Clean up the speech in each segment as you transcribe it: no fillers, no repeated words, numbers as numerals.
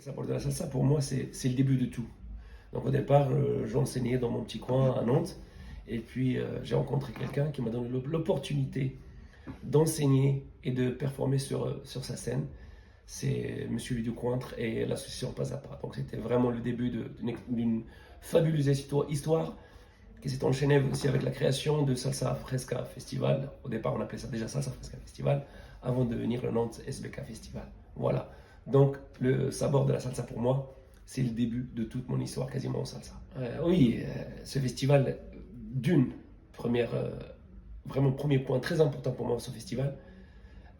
sabor de la salsa, pour moi, c'est le début de tout. Donc au départ, j'enseignais dans mon petit coin à Nantes. Et puis j'ai rencontré quelqu'un qui m'a donné l'opportunité d'enseigner et de performer sur sa scène. C'est Monsieur Ludo Cointre et l'association Pas à Pas. Donc c'était vraiment le début d'une fabuleuse histoire qui s'est enchaînée aussi avec la création de Salsa Fresca Festival. Au départ, on appelait ça déjà Salsa Fresca Festival, avant de devenir le Nantes SBK Festival. Voilà. Donc, le sabor de la salsa pour moi, c'est le début de toute mon histoire quasiment en salsa. Oui, ce festival, d'une première, vraiment premier point très important pour moi, ce festival,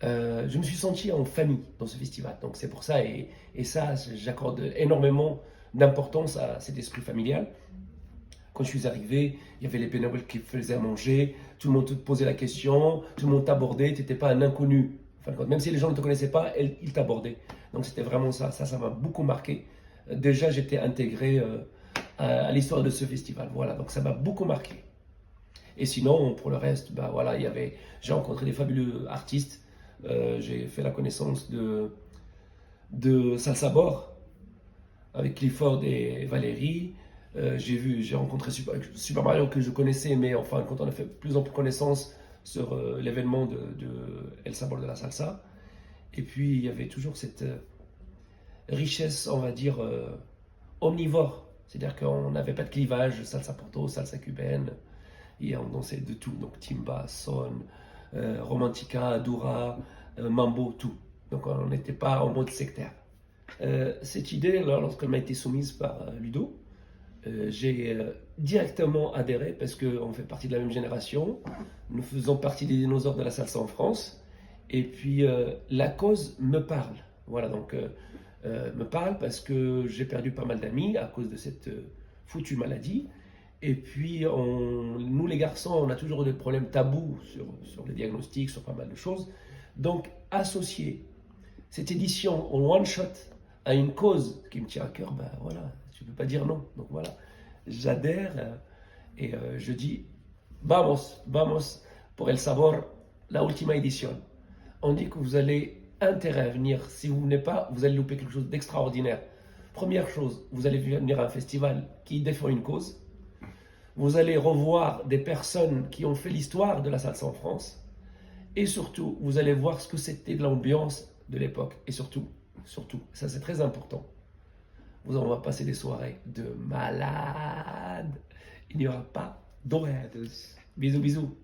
je me suis senti en famille dans ce festival. Donc c'est pour ça, et ça, j'accorde énormément d'importance à cet esprit familial. Quand je suis arrivé, il y avait les bénévoles qui faisaient à manger, tout le monde te posait la question, tout le monde t'abordait, tu n'étais pas un inconnu. Enfin, même si les gens ne te connaissaient pas, ils t'abordaient. Donc c'était vraiment ça, ça m'a beaucoup marqué. Déjà, j'étais intégré à l'histoire de ce festival. Voilà, donc ça m'a beaucoup marqué. Et sinon, pour le reste, bah voilà, j'ai rencontré des fabuleux artistes. J'ai fait la connaissance de Salsa Bor avec Clifford et Valérie. J'ai rencontré Super Mario que je connaissais, mais enfin, quand on a fait plus en plus connaissance sur l'événement de El Sabor de la Salsa. Et puis, il y avait toujours cette richesse, on va dire, omnivore. C'est-à-dire qu'on n'avait pas de clivage, salsa porto, salsa cubaine, et on dansait de tout. Donc, timba, son, romantica, dura, mambo, tout. Donc, on n'était pas en mode sectaire. Cette idée, lorsqu'elle m'a été soumise par Ludo, j'ai directement adhéré parce qu'on fait partie de la même génération. Nous faisons partie des dinosaures de la salsa en France. Et puis, la cause me parle. Voilà, donc, me parle parce que j'ai perdu pas mal d'amis à cause de cette foutue maladie. Et puis, nous les garçons, on a toujours des problèmes tabous sur les diagnostics, sur pas mal de choses. Donc, associer cette édition en one shot à une cause qui me tient à cœur, ben voilà, tu ne peux pas dire non. Donc voilà, j'adhère et je dis vamos, vamos pour El Sabor, la ultima édition. On dit que vous allez intérêt à venir. Si vous venez pas, vous allez louper quelque chose d'extraordinaire. Première chose, vous allez venir à un festival qui défend une cause. Vous allez revoir des personnes qui ont fait l'histoire de la salsa en France. Et surtout, vous allez voir ce que c'était de l'ambiance de l'époque. Et surtout, ça c'est très important, on va passer des soirées de malades. Il n'y aura pas d'horaires. Bisous, bisous.